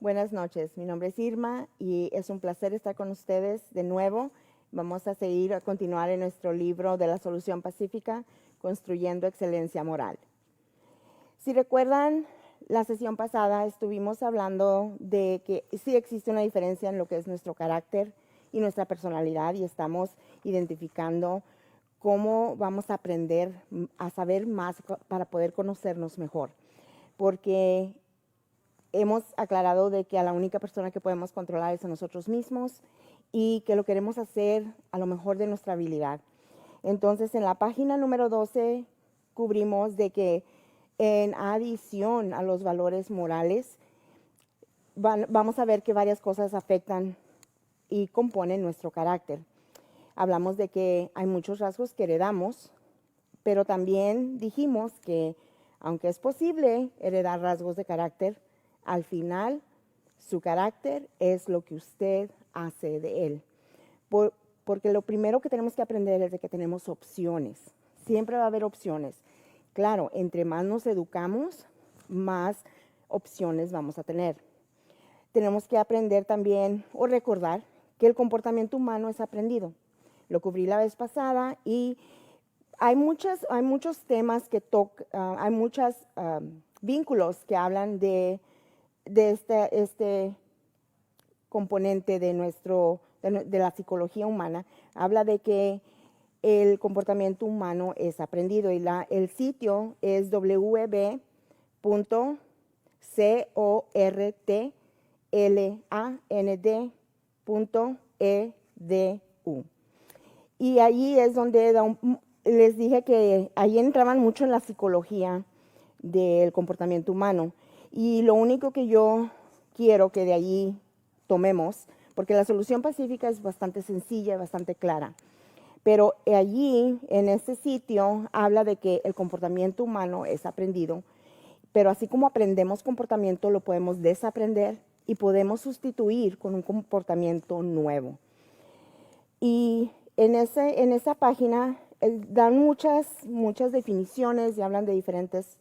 Buenas noches, mi nombre es Irma y es un placer estar con ustedes de nuevo. Vamos a seguir a continuar en nuestro libro de la solución pacífica, Construyendo Excelencia Moral. Si recuerdan, la sesión pasada estuvimos hablando de que sí existe una diferencia en lo que es nuestro carácter y nuestra personalidad y estamos identificando cómo vamos a aprender a saber más para poder conocernos mejor. Porque hemos aclarado de que a la única persona que podemos controlar es a nosotros mismos y que lo queremos hacer a lo mejor de nuestra habilidad. Entonces, en la página número 12 cubrimos de que en adición a los valores morales, vamos a ver que varias cosas afectan y componen nuestro carácter. Hablamos de que hay muchos rasgos que heredamos, pero también dijimos que aunque es posible heredar rasgos de carácter, al final su carácter es lo que usted hace de él. Porque lo primero que tenemos que aprender es de que tenemos opciones. Siempre va a haber opciones. Claro, entre más nos educamos, más opciones vamos a tener. Tenemos que aprender también o recordar que el comportamiento humano es aprendido. Lo cubrí la vez pasada y hay muchos temas que hay muchos vínculos que hablan de este componente de la psicología humana. Habla de que el comportamiento humano es aprendido y el sitio es www.cortland.edu. Y allí es donde les dije que allí entraban mucho en la psicología del comportamiento humano. Y lo único que yo quiero que de allí tomemos, porque la solución pacífica es bastante sencilla y bastante clara, pero allí, en este sitio, habla de que el comportamiento humano es aprendido, pero así como aprendemos comportamiento, lo podemos desaprender y podemos sustituir con un comportamiento nuevo. Y en esa página dan muchas definiciones y hablan de diferentes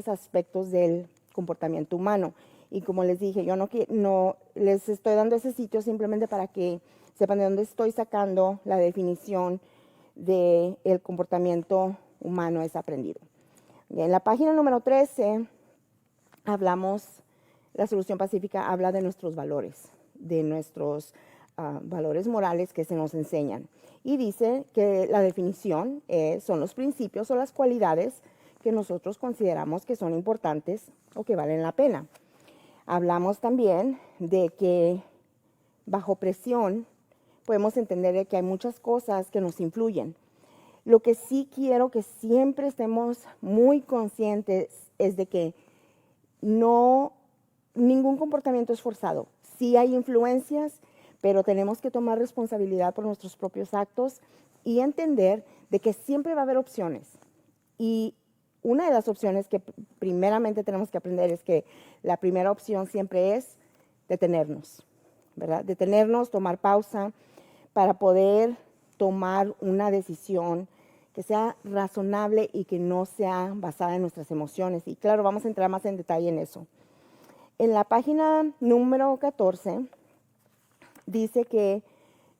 aspectos del comportamiento humano. Y como les dije, yo no les estoy dando ese sitio simplemente para que sepan de dónde estoy sacando la definición del comportamiento humano es aprendido. En la página número 13 la solución pacífica habla de nuestros valores, de nuestros valores morales que se nos enseñan. Y dice que la definición son los principios o las cualidades que nosotros consideramos que son importantes o que valen la pena. Hablamos también de que bajo presión podemos entender que hay muchas cosas que nos influyen. Lo que sí quiero que siempre estemos muy conscientes es de que ningún comportamiento es forzado. Sí hay influencias, pero tenemos que tomar responsabilidad por nuestros propios actos y entender de que siempre va a haber opciones. Y una de las opciones que primeramente tenemos que aprender es que la primera opción siempre es detenernos, ¿verdad? Detenernos, tomar pausa para poder tomar una decisión que sea razonable y que no sea basada en nuestras emociones. Y claro, vamos a entrar más en detalle en eso. En la página número 14 dice que,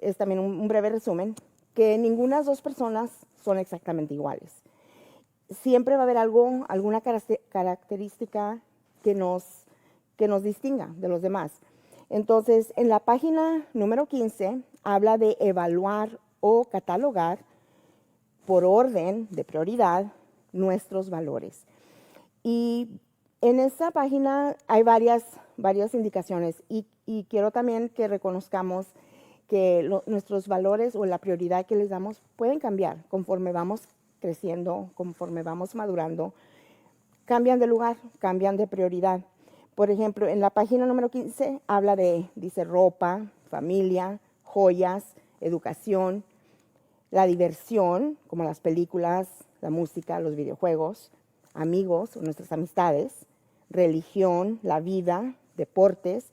es también un breve resumen, que ninguna de las dos personas son exactamente iguales. Siempre va a haber alguna característica que nos distinga de los demás. Entonces, en la página número 15 habla de evaluar o catalogar por orden de prioridad nuestros valores. Y en esa página hay varias indicaciones y quiero también que reconozcamos que nuestros valores o la prioridad que les damos pueden cambiar conforme vamos creciendo, conforme vamos madurando, cambian de lugar, cambian de prioridad. Por ejemplo, en la página número 15 habla dice ropa, familia, joyas, educación, la diversión, como las películas, la música, los videojuegos, amigos o nuestras amistades, religión, la vida, deportes.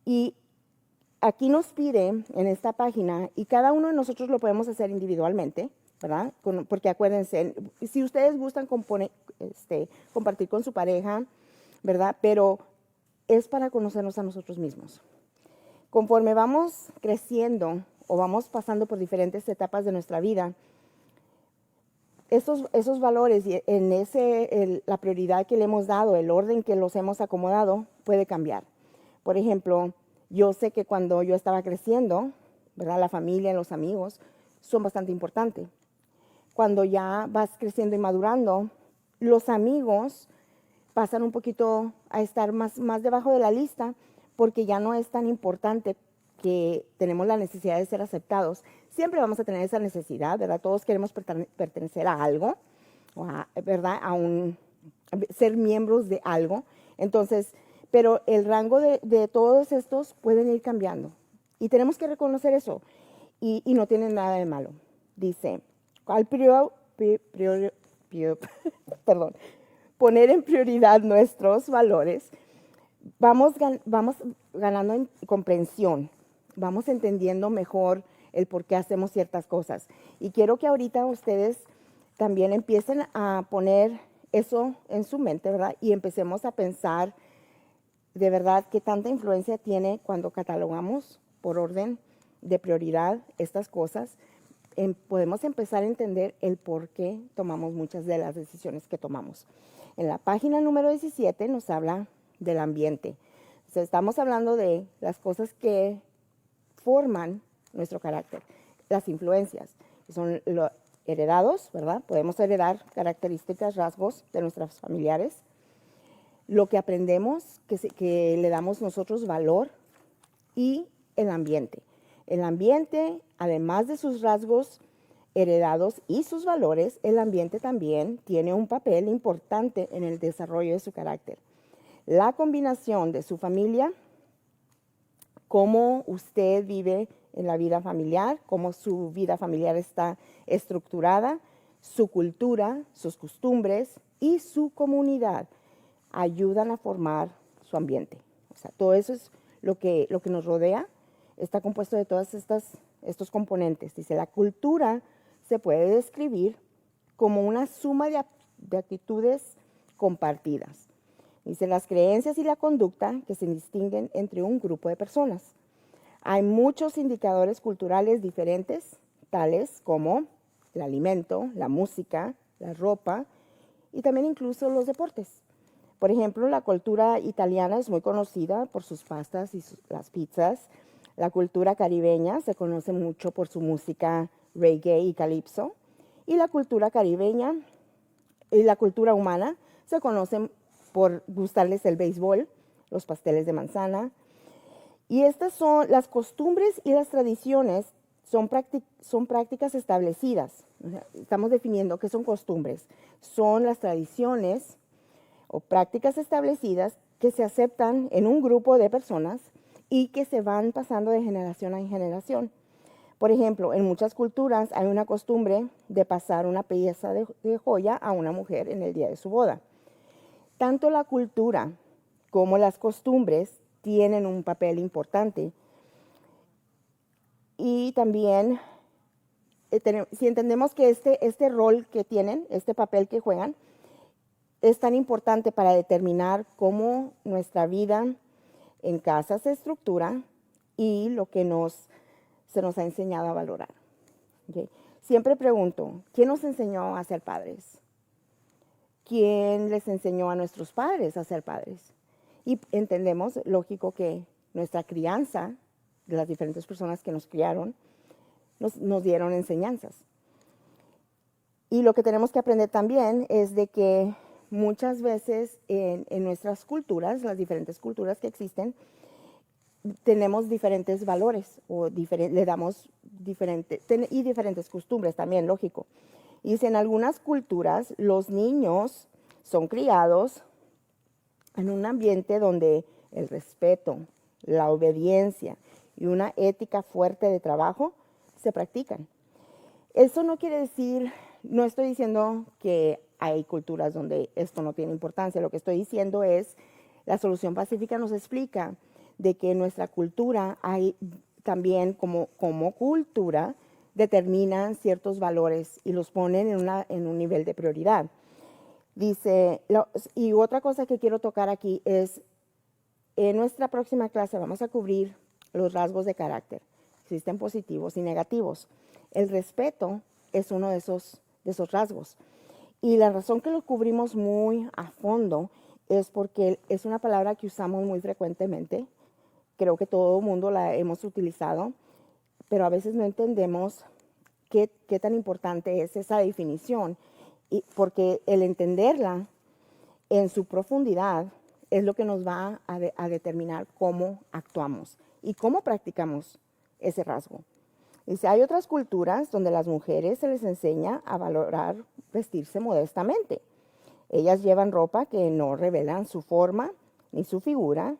Y aquí nos pide en esta página, y cada uno de nosotros lo podemos hacer individualmente, ¿verdad? Porque acuérdense, si ustedes gustan compartir con su pareja, ¿verdad? Pero es para conocernos a nosotros mismos. Conforme vamos creciendo o vamos pasando por diferentes etapas de nuestra vida, esos valores y la prioridad que le hemos dado, el orden que los hemos acomodado, puede cambiar. Por ejemplo, yo sé que cuando yo estaba creciendo, ¿verdad? La familia, los amigos son bastante importantes. Cuando ya vas creciendo y madurando, los amigos pasan un poquito a estar más debajo de la lista porque ya no es tan importante que tenemos la necesidad de ser aceptados. Siempre vamos a tener esa necesidad, ¿verdad? Todos queremos pertenecer a algo, ¿verdad? Ser miembros de algo. Entonces, pero el rango de todos estos pueden ir cambiando. Y tenemos que reconocer eso. Y no tiene nada de malo. Dice, perdón, poner en prioridad nuestros valores, vamos ganando en comprensión, vamos entendiendo mejor el por qué hacemos ciertas cosas. Y quiero que ahorita ustedes también empiecen a poner eso en su mente, ¿verdad? Y empecemos a pensar de verdad qué tanta influencia tiene cuando catalogamos por orden de prioridad estas cosas. Podemos empezar a entender el por qué tomamos muchas de las decisiones que tomamos. En la página número 17 nos habla del ambiente. O sea, estamos hablando de las cosas que forman nuestro carácter, las influencias, son heredados, ¿verdad? Podemos heredar características, rasgos de nuestros familiares, lo que aprendemos, que le damos nosotros valor, y el ambiente. El ambiente, además de sus rasgos heredados y sus valores, el ambiente también tiene un papel importante en el desarrollo de su carácter. La combinación de su familia, cómo usted vive en la vida familiar, cómo su vida familiar está estructurada, su cultura, sus costumbres y su comunidad ayudan a formar su ambiente. O sea, todo eso es lo que nos rodea, está compuesto de todos estos componentes. Dice, la cultura se puede describir como una suma de actitudes compartidas. Dice, las creencias y la conducta que se distinguen entre un grupo de personas. Hay muchos indicadores culturales diferentes, tales como el alimento, la música, la ropa y también incluso los deportes. Por ejemplo, la cultura italiana es muy conocida por sus pastas y las pizzas. La cultura caribeña se conoce mucho por su música reggae y calipso. Y la cultura caribeña y la cultura humana se conocen por gustarles el béisbol, los pasteles de manzana. Y estas son las costumbres y las tradiciones, son prácticas establecidas. Estamos definiendo qué son costumbres. Son las tradiciones o prácticas establecidas que se aceptan en un grupo de personas y que se van pasando de generación en generación. Por ejemplo, en muchas culturas hay una costumbre de pasar una pieza de joya a una mujer en el día de su boda. Tanto la cultura como las costumbres tienen un papel importante. Y también, si entendemos que este rol que tienen, este papel que juegan, es tan importante para determinar cómo nuestra vida en casa se estructura y lo que se nos ha enseñado a valorar. ¿Okay? Siempre pregunto, ¿quién nos enseñó a ser padres? ¿Quién les enseñó a nuestros padres a ser padres? Y entendemos, lógico, que nuestra crianza, de las diferentes personas que nos criaron, nos dieron enseñanzas. Y lo que tenemos que aprender también es de que muchas veces en nuestras culturas, las diferentes culturas que existen, tenemos diferentes valores o le damos diferentes costumbres también, lógico. Y en algunas culturas los niños son criados en un ambiente donde el respeto, la obediencia y una ética fuerte de trabajo se practican. Eso no quiere decir, no estoy diciendo que hay culturas donde esto no tiene importancia. Lo que estoy diciendo es, la solución pacífica nos explica de que nuestra cultura hay también como cultura determinan ciertos valores y los ponen en un nivel de prioridad. Dice, y otra cosa que quiero tocar aquí es En nuestra próxima clase vamos a cubrir los rasgos de carácter. Existen positivos y negativos. El respeto es uno de esos rasgos. Y la razón que lo cubrimos muy a fondo es porque es una palabra que usamos muy frecuentemente. Creo que todo el mundo la hemos utilizado, pero a veces no entendemos qué tan importante es esa definición, porque el entenderla en su profundidad es lo que nos va a determinar cómo actuamos y cómo practicamos ese rasgo. Dice, hay otras culturas donde a las mujeres se les enseña a valorar vestirse modestamente. Ellas llevan ropa que no revelan su forma ni su figura,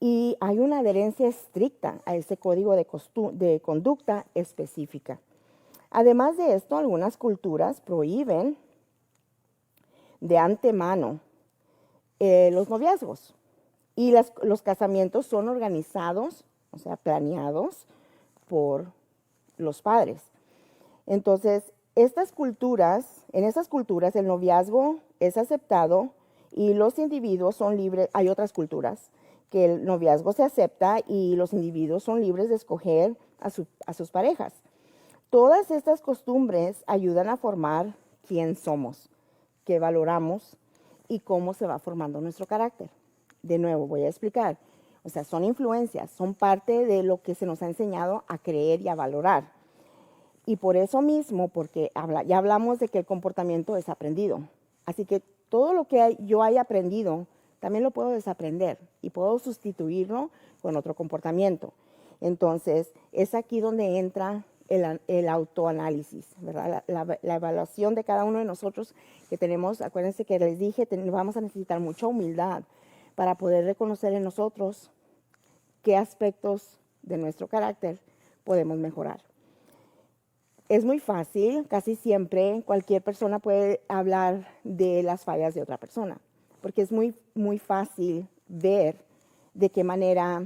y hay una adherencia estricta a ese código de conducta específica. Además de esto, algunas culturas prohíben de antemano los noviazgos, y los casamientos son organizados, o sea, planeados por los padres. Entonces, en esas culturas el noviazgo es aceptado y los individuos son libres. Hay otras culturas que el noviazgo se acepta y los individuos son libres de escoger a sus parejas. Todas estas costumbres ayudan a formar quién somos, qué valoramos y cómo se va formando nuestro carácter. De nuevo, voy a explicar. O sea, son influencias, son parte de lo que se nos ha enseñado a creer y a valorar. Y por eso mismo, porque ya hablamos de que el comportamiento es aprendido. Así que todo lo que yo haya aprendido, también lo puedo desaprender y puedo sustituirlo con otro comportamiento. Entonces, es aquí donde entra el autoanálisis, ¿verdad? La evaluación de cada uno de nosotros que tenemos. Acuérdense que les dije, vamos a necesitar mucha humildad para poder reconocer en nosotros qué aspectos de nuestro carácter podemos mejorar. Es muy fácil, casi siempre cualquier persona puede hablar de las fallas de otra persona, porque es muy, muy fácil ver de qué manera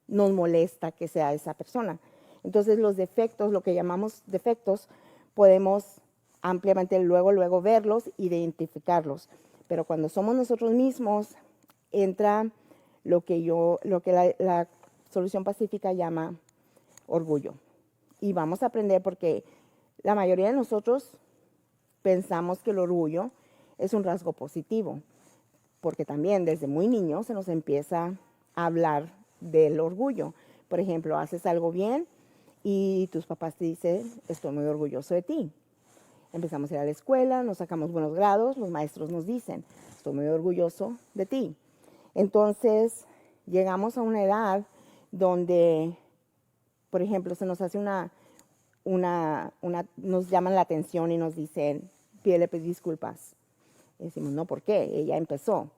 nos molesta que sea esa persona. Entonces los defectos, lo que llamamos defectos, podemos ampliamente luego verlos, identificarlos. Pero cuando somos nosotros mismos, entra lo que la solución pacífica llama orgullo. Y vamos a aprender porque la mayoría de nosotros pensamos que el orgullo es un rasgo positivo, porque también desde muy niño se nos empieza a hablar del orgullo. Por ejemplo, haces algo bien y tus papás te dicen, estoy muy orgulloso de ti. Empezamos a ir a la escuela, nos sacamos buenos grados, los maestros nos dicen, estoy muy orgulloso de ti. Entonces, llegamos a una edad donde, por ejemplo, se nos hace nos llaman la atención y nos dicen, pídele disculpas. Y decimos, no, ¿por qué? Ella empezó.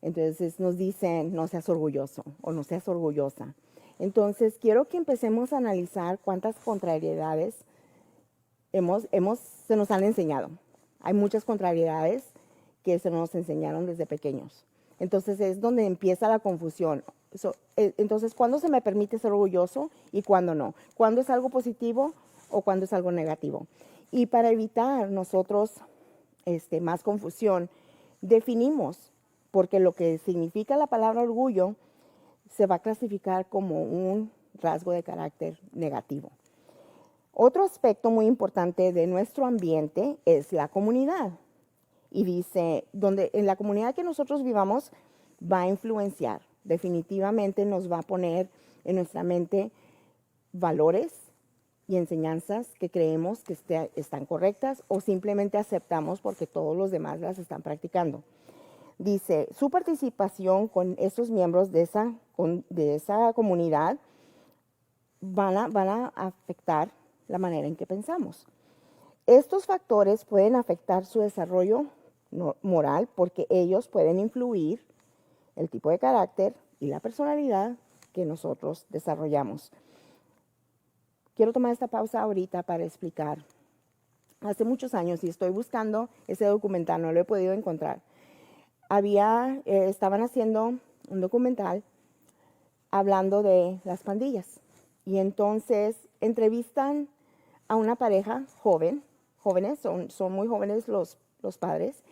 Entonces nos dicen, no seas orgulloso o no seas orgullosa. Entonces, quiero que empecemos a analizar cuántas contrariedades se nos han enseñado. Hay muchas contrariedades que se nos enseñaron desde pequeños. Entonces, es donde empieza la confusión. Entonces, ¿cuándo se me permite ser orgulloso y cuándo no? ¿Cuándo es algo positivo o cuándo es algo negativo? Y para evitar nosotros más confusión, definimos, porque lo que significa la palabra orgullo se va a clasificar como un rasgo de carácter negativo. Otro aspecto muy importante de nuestro ambiente es la comunidad. Y dice, en la comunidad que nosotros vivamos va a influenciar. Definitivamente nos va a poner en nuestra mente valores y enseñanzas que creemos que están correctas o simplemente aceptamos porque todos los demás las están practicando. Dice, su participación con estos miembros de esa comunidad van a afectar la manera en que pensamos. Estos factores pueden afectar su desarrollo moral porque ellos pueden influir el tipo de carácter y la personalidad que nosotros desarrollamos. Quiero tomar esta pausa ahorita para explicar. Hace muchos años, y estoy buscando ese documental, no lo he podido encontrar. Estaban haciendo un documental hablando de las pandillas. Y entonces entrevistan a una pareja jóvenes, son muy jóvenes los padres,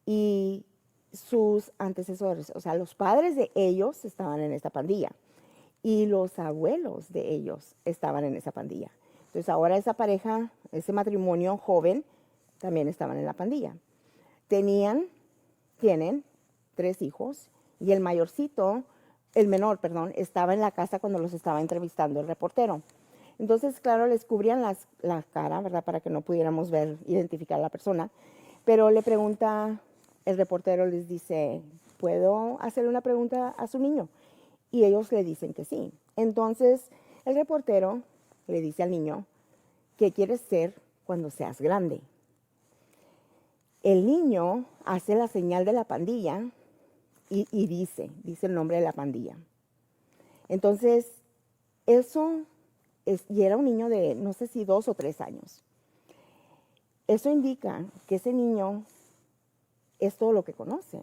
y sus antecesores, o sea, los padres de ellos estaban en esta pandilla y los abuelos de ellos estaban en esa pandilla. Entonces ahora esa pareja, ese matrimonio joven, también estaban en la pandilla. Tienen 3 hijos y el menor, estaba en la casa cuando los estaba entrevistando el reportero. Entonces, claro, les cubrían la cara, ¿verdad? Para que no pudiéramos identificar a la persona. Pero le pregunta, el reportero les dice, ¿puedo hacerle una pregunta a su niño? Y ellos le dicen que sí. Entonces, el reportero le dice al niño, ¿qué quieres ser cuando seas grande? El niño hace la señal de la pandilla y dice el nombre de la pandilla. Entonces, y era un niño de no sé si 2 o 3 años. Eso indica que ese niño es todo lo que conoce.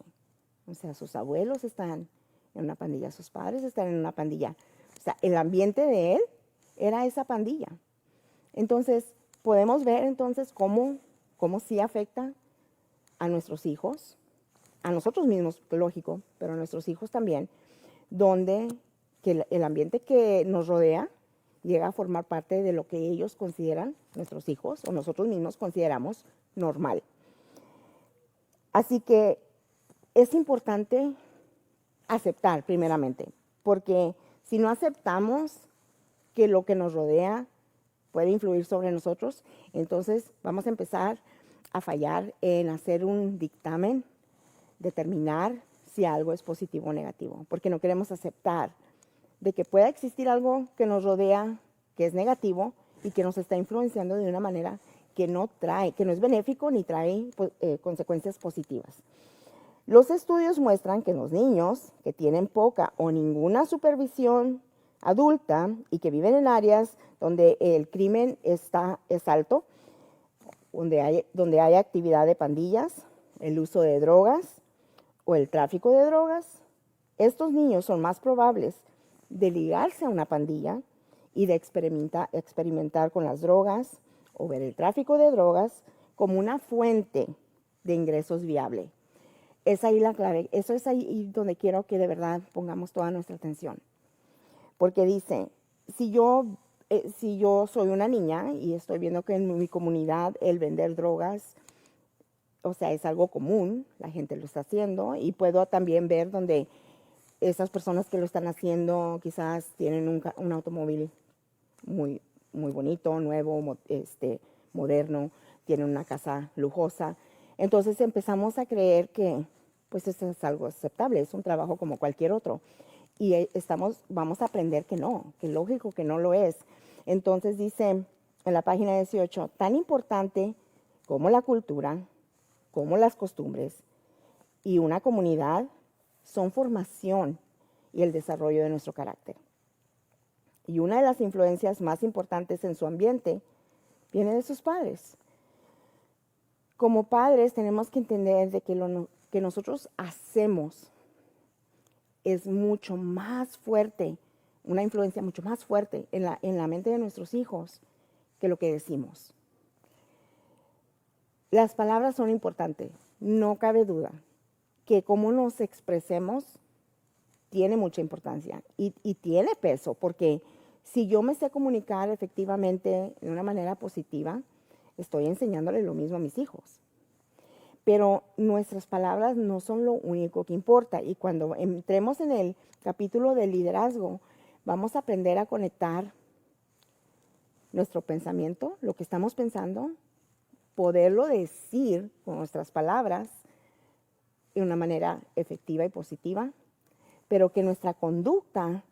O sea, sus abuelos están en una pandilla, sus padres están en una pandilla. O sea, el ambiente de él era esa pandilla. Entonces, podemos ver entonces cómo sí afecta a nuestros hijos, a nosotros mismos, lógico, pero a nuestros hijos también, donde que el ambiente que nos rodea llega a formar parte de lo que ellos consideran, nuestros hijos o nosotros mismos consideramos normal. Así que es importante aceptar primeramente, porque si no aceptamos que lo que nos rodea puede influir sobre nosotros, entonces vamos a empezar a fallar en hacer un dictamen, determinar si algo es positivo o negativo, porque no queremos aceptar de que pueda existir algo que nos rodea que es negativo y que nos está influenciando de una manera que no es benéfico ni trae consecuencias positivas. Los estudios muestran que los niños que tienen poca o ninguna supervisión adulta y que viven en áreas donde el crimen es alto, donde hay actividad de pandillas, el uso de drogas o el tráfico de drogas, estos niños son más probables de ligarse a una pandilla y de experimentar con las drogas o ver el tráfico de drogas como una fuente de ingresos viable. Es ahí la clave, eso es ahí donde quiero que de verdad pongamos toda nuestra atención. Porque dice, si yo soy una niña y estoy viendo que en mi comunidad el vender drogas, o sea, es algo común, la gente lo está haciendo, y puedo también ver donde esas personas que lo están haciendo quizás tienen un automóvil muy, muy bonito, nuevo, moderno, tienen una casa lujosa. Entonces empezamos a creer que pues eso es algo aceptable, es un trabajo como cualquier otro. Y vamos a aprender que no, que lógico que no lo es. Entonces dice en la página 18, tan importante como la cultura, como las costumbres y una comunidad son formación y el desarrollo de nuestro carácter. Y una de las influencias más importantes en su ambiente viene de sus padres. Como padres tenemos que entender de que lo que nosotros hacemos es mucho más fuerte, una influencia mucho más fuerte en la mente de nuestros hijos que lo que decimos. Las palabras son importantes, no cabe duda que cómo nos expresemos tiene mucha importancia y tiene peso, porque si yo me sé comunicar efectivamente de una manera positiva, estoy enseñándole lo mismo a mis hijos. Pero nuestras palabras no son lo único que importa, y cuando entremos en el capítulo del liderazgo, vamos a aprender a conectar nuestro pensamiento, lo que estamos pensando, poderlo decir con nuestras palabras de una manera efectiva y positiva, pero que nuestra conducta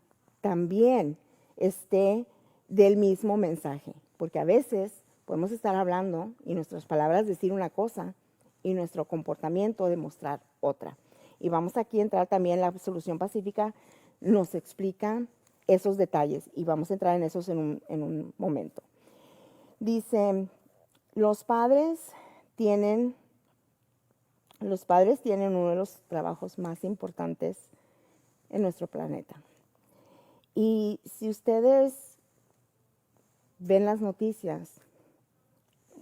también esté del mismo mensaje, porque a veces podemos estar hablando y nuestras palabras decir una cosa y nuestro comportamiento demostrar otra. Y vamos aquí a entrar también, la solución pacífica nos explica esos detalles y vamos a entrar en esos en un momento. Dice, los padres tienen uno de los trabajos más importantes en nuestro planeta. Y si ustedes ven las noticias,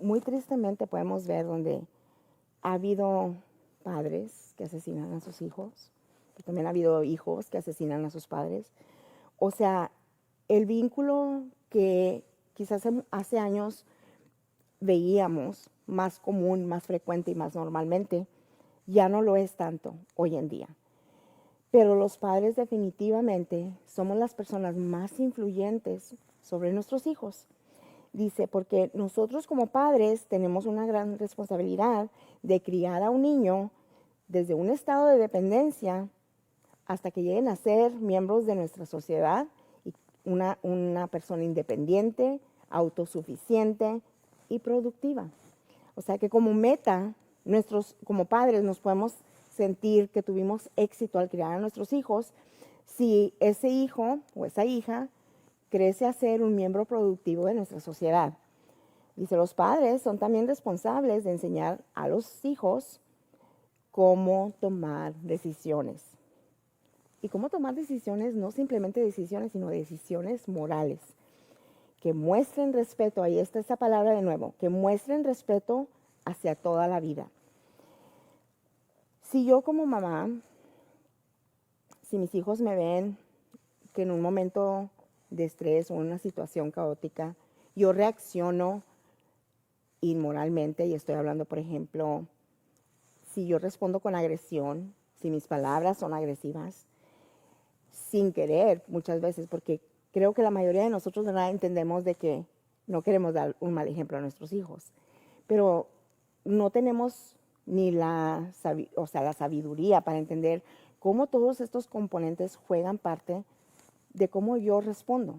muy tristemente podemos ver donde ha habido padres que asesinan a sus hijos, pero también ha habido hijos que asesinan a sus padres. O sea, el vínculo que quizás hace años veíamos más común, más frecuente y más normalmente, ya no lo es tanto hoy en día. Pero los padres definitivamente somos las personas más influyentes sobre nuestros hijos. Dice, porque nosotros como padres tenemos una gran responsabilidad de criar a un niño desde un estado de dependencia hasta que lleguen a ser miembros de nuestra sociedad y una persona independiente, autosuficiente y productiva. O sea que como meta, como padres nos podemos sentir que tuvimos éxito al criar a nuestros hijos si ese hijo o esa hija crece a ser un miembro productivo de nuestra sociedad. Dice, los padres son también responsables de enseñar a los hijos cómo tomar decisiones. Y cómo tomar decisiones, no simplemente decisiones, sino decisiones morales. Que muestren respeto, ahí está esa palabra de nuevo, que muestren respeto hacia toda la vida. Si yo como mamá, si mis hijos me ven que en un momento de estrés o una situación caótica, yo reacciono inmoralmente, y estoy hablando, por ejemplo, si yo respondo con agresión, si mis palabras son agresivas, sin querer muchas veces, porque creo que la mayoría de nosotros no entendemos de que no queremos dar un mal ejemplo a nuestros hijos, pero no tenemos ni la sabiduría para entender cómo todos estos componentes juegan parte de cómo yo respondo.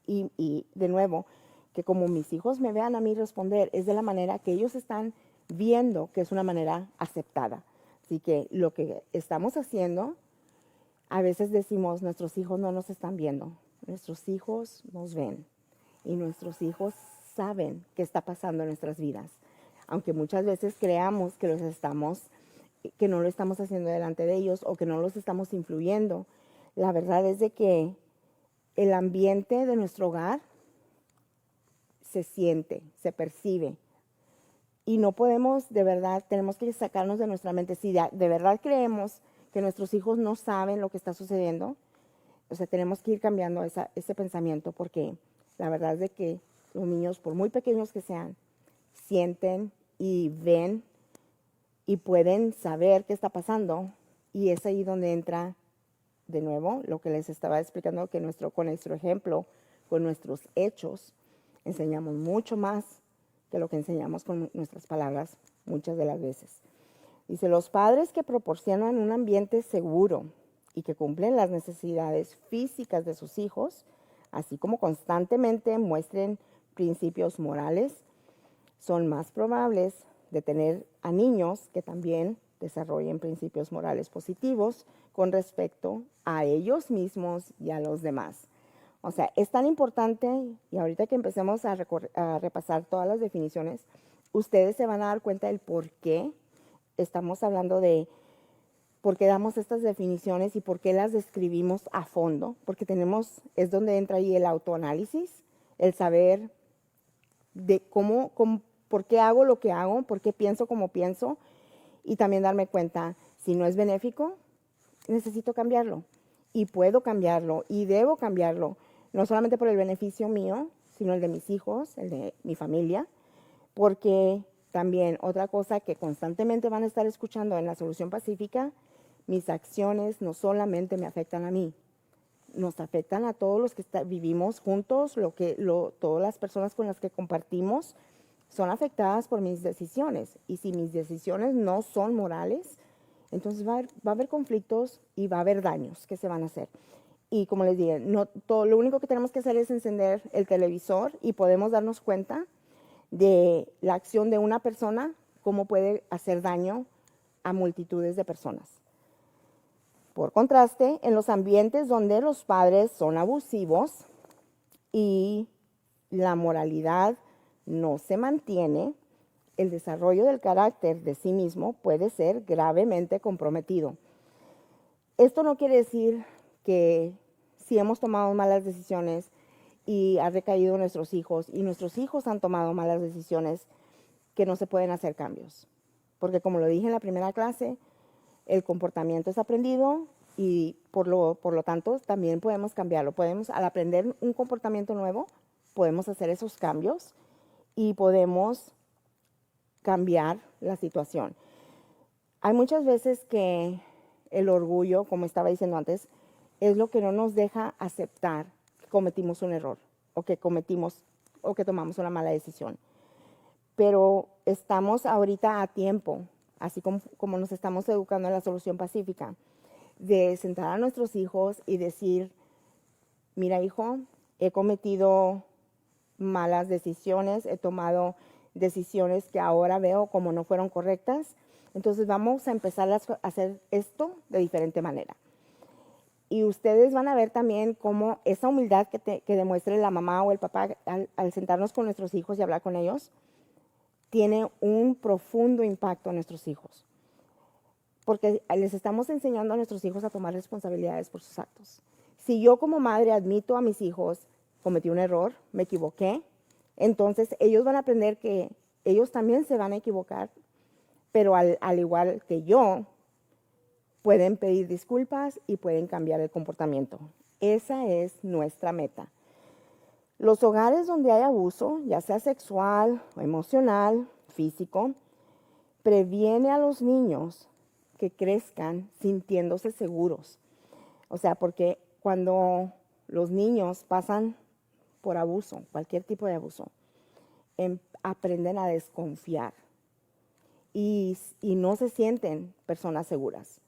Y de nuevo, que como mis hijos me vean a mí responder, es de la manera que ellos están viendo que es una manera aceptada. Así que lo que estamos haciendo, a veces decimos, nuestros hijos no nos están viendo, nuestros hijos nos ven y nuestros hijos saben qué está pasando en nuestras vidas. Aunque muchas veces creamos que que no lo estamos haciendo delante de ellos o que no los estamos influyendo, la verdad es de que el ambiente de nuestro hogar se siente, se percibe. Y no podemos, de verdad, tenemos que sacarnos de nuestra mente. Si de verdad creemos que nuestros hijos no saben lo que está sucediendo, o sea, tenemos que ir cambiando ese pensamiento, porque la verdad es de que los niños, por muy pequeños que sean, sienten y ven y pueden saber qué está pasando. Y es ahí donde entra, de nuevo, lo que les estaba explicando, que con nuestro ejemplo, con nuestros hechos, enseñamos mucho más que lo que enseñamos con nuestras palabras muchas de las veces. Dice, los padres que proporcionan un ambiente seguro y que cumplen las necesidades físicas de sus hijos, así como constantemente muestren principios morales, son más probables de tener a niños que también desarrollen principios morales positivos con respecto a ellos mismos y a los demás. O sea, es tan importante, y ahorita que empecemos a repasar todas las definiciones, ustedes se van a dar cuenta del por qué estamos hablando de por qué damos estas definiciones y por qué las describimos a fondo, porque es donde entra ahí el autoanálisis, el saber de por qué hago lo que hago, por qué pienso como pienso, y también darme cuenta, si no es benéfico, necesito cambiarlo, y puedo cambiarlo, y debo cambiarlo, no solamente por el beneficio mío, sino el de mis hijos, el de mi familia, porque también otra cosa que constantemente van a estar escuchando en la Solución Pacífica, mis acciones no solamente me afectan a mí, nos afectan a todos los que vivimos juntos, todas las personas con las que compartimos son afectadas por mis decisiones. Y si mis decisiones no son morales, entonces va a haber conflictos y va a haber daños que se van a hacer. Y como les dije, lo único que tenemos que hacer es encender el televisor y podemos darnos cuenta de la acción de una persona, cómo puede hacer daño a multitudes de personas. Por contraste, en los ambientes donde los padres son abusivos y la moralidad no se mantiene, el desarrollo del carácter de sí mismo puede ser gravemente comprometido. Esto no quiere decir que si hemos tomado malas decisiones y ha recaído en nuestros hijos y nuestros hijos han tomado malas decisiones, que no se pueden hacer cambios. porque como lo dije en la primera clase, el comportamiento es aprendido y por lo tanto también podemos cambiarlo. Al aprender un comportamiento nuevo, podemos hacer esos cambios y podemos cambiar la situación. Hay muchas veces que el orgullo, como estaba diciendo antes, es lo que no nos deja aceptar que cometimos un error o que tomamos una mala decisión. Pero estamos ahorita a tiempo, así como nos estamos educando en la solución pacífica, de sentar a nuestros hijos y decir, mira hijo, he cometido malas decisiones, he tomado decisiones que ahora veo como no fueron correctas, entonces vamos a empezar a hacer esto de diferente manera. Y ustedes van a ver también cómo esa humildad que demuestre la mamá o el papá al sentarnos con nuestros hijos y hablar con ellos, tiene un profundo impacto en nuestros hijos. Porque les estamos enseñando a nuestros hijos a tomar responsabilidades por sus actos. Si yo como madre admito a mis hijos, cometí un error, me equivoqué, entonces ellos van a aprender que ellos también se van a equivocar, pero al igual que yo, pueden pedir disculpas y pueden cambiar el comportamiento. Esa es nuestra meta. Los hogares donde hay abuso, ya sea sexual, emocional, físico, previene a los niños que crezcan sintiéndose seguros. O sea, porque cuando los niños pasan por abuso, cualquier tipo de abuso, aprenden a desconfiar y no se sienten personas seguras.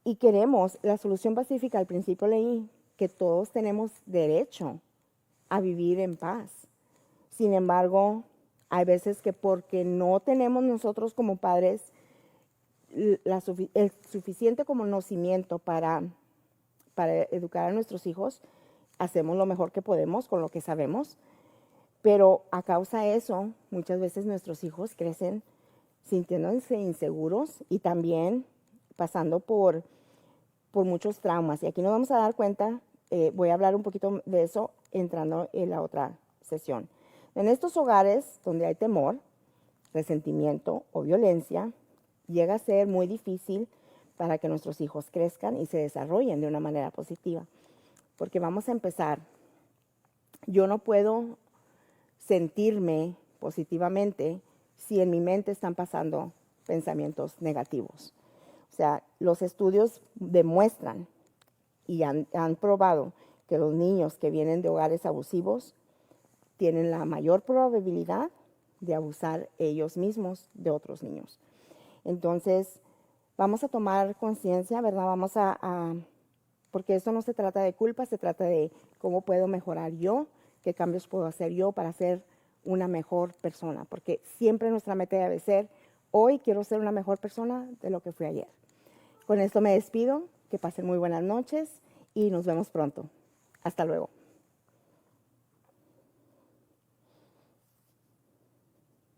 Y queremos, la solución pacífica, al principio leí que todos tenemos derecho a vivir en paz. Sin embargo, hay veces que porque no tenemos nosotros como padres el suficiente conocimiento para educar a nuestros hijos, hacemos lo mejor que podemos con lo que sabemos, pero a causa de eso, muchas veces nuestros hijos crecen sintiéndose inseguros y también pasando por muchos traumas. Y aquí nos vamos a dar cuenta, voy a hablar un poquito de eso entrando en la otra sesión. En estos hogares donde hay temor, resentimiento o violencia, llega a ser muy difícil para que nuestros hijos crezcan y se desarrollen de una manera positiva. Porque vamos a empezar, yo no puedo sentirme positivamente si en mi mente están pasando pensamientos negativos. O sea, los estudios demuestran y han probado que los niños que vienen de hogares abusivos tienen la mayor probabilidad de abusar ellos mismos de otros niños. Entonces, vamos a tomar conciencia, ¿verdad? Porque esto no se trata de culpa, se trata de cómo puedo mejorar yo, qué cambios puedo hacer yo para ser una mejor persona. Porque siempre nuestra meta debe ser, hoy quiero ser una mejor persona de lo que fui ayer. Con esto me despido, que pasen muy buenas noches y nos vemos pronto. Hasta luego.